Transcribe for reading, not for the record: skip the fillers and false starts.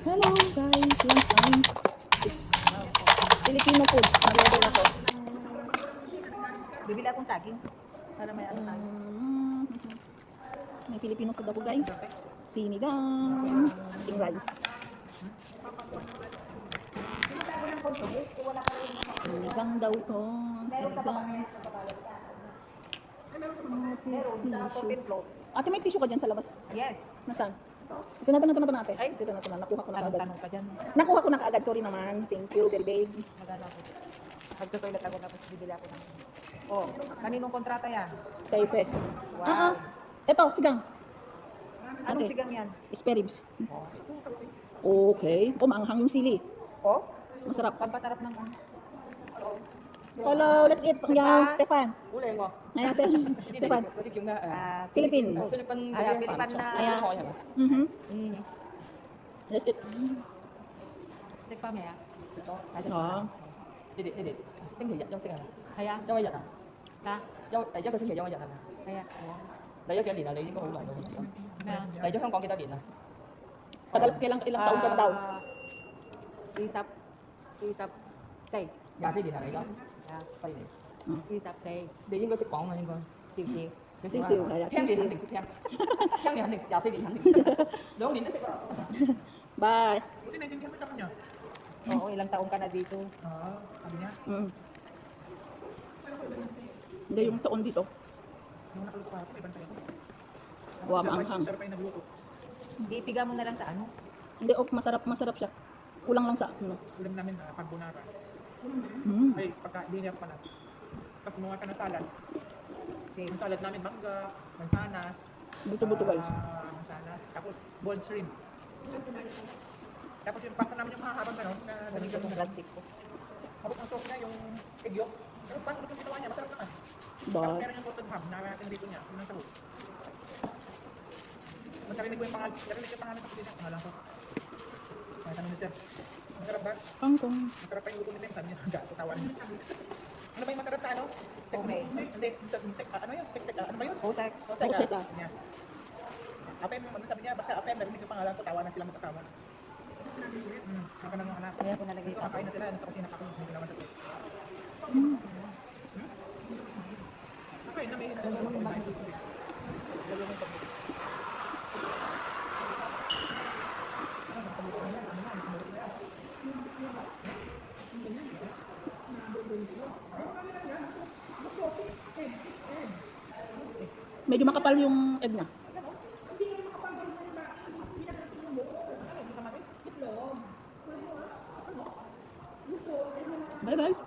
Hello guys, lunch time. Filipino food. Nag-order ako. Bibili akong saging. Para may ano tayo. May Filipino food ako guys. Sinigang. Ting rice. Sinigang daw to. Sinigang. Tissue. Ate, may tissue ka dyan sa labas. Yes. Nasaan? Ito na ate. Ay, ito na. Nakuha ko na Anong kaagad. tanong pa dyan? Nakuha ko na kaagad. Sorry naman. Thank you, very big. Magana ako. Magto-toilet ako tapos bibili ako ng... Oh, kaninong kontrata yan? Kay Fe. Wow. Ito, sigang. Anong Ate. sigang yan? Spare ribs. Oh. Okay. Oh, maanghang yung sili. Oh? Masarap. Pampasarap ng... Hello, let's eat. Yang Stefan. Ule mo. Ayan, Stefan. Pwede yung na Philippine. Philippine Philippine na... Mhm. Mm. Let's eat. Sige pa, Maya. Ito. Đó. Đi sinh nhật休息係咪？ Kaya?休一日啊？Ha?一個星期休一日係咪？ Kaya? 嚟咗幾多年啊？你應該好耐咯。Kaya? 嚟咗香港幾多年啊？ Ilang taon ka na daw? Isap. Isap. Say. 24年啊，你而家 Yeah. 犀利。 Isap say. 你應該識講啊，應該。少少。少少係啊，聽你少少肯定識聽，聽你肯定24年肯定識聽，2年都識啦。 Bye. Buti naintindihan mo naman niya. Oo, ilang taong ka na dito. Oo, sabi niya. Mm. Hindi yung taon dito. Nung nakaluto pa ako, ibang tayo. Wow, maanghang. Sarap pa yung nagluto. Ipiga mo na lang sa ano? Hindi, masarap siya. Kulang lang sa ano. Ulam namin pagbunara. Mm. Ay, pagka hindi niya pa na. Pag kumuha ka ng salad. Same. Yung salad namin, mangga, mansanas. Buto-buto guys. Mansanas. Tapos, boiled shrimp. Tapos yung pasta namin yung mahahabang gano'n. Na Ganito ganito itong plastic ko. Habang ang sauce niya, yung egg yolk. Pero paano itong ginawa niya? Masarap naman. Tapos Bye. meron yung cotton hub na tinrito niya. Yung nang sahog. Narinig ko yung pangalan sa pagkita. Pangalan ko. Kaya tanong ni Sir. Masarap ba? Kangkong. Masarap pa yung luto ni Bensan. Tatawan niya. Ano ba yung masarap na ano? Okay. Hindi. Ano yun? Ano ba yun? Osek. Osek ah. Niya. Apem, ano sabi niya? Basta Apem, narinig yung pangalan ko. Tawa na sila magkatawa. Saka ng mga anak. Kaya ko nalagay ito. Kakain na sila. Nasa kusina pa ako. Hindi naman sa Okay, na may Medyo makapal yung egg niya. Bye guys.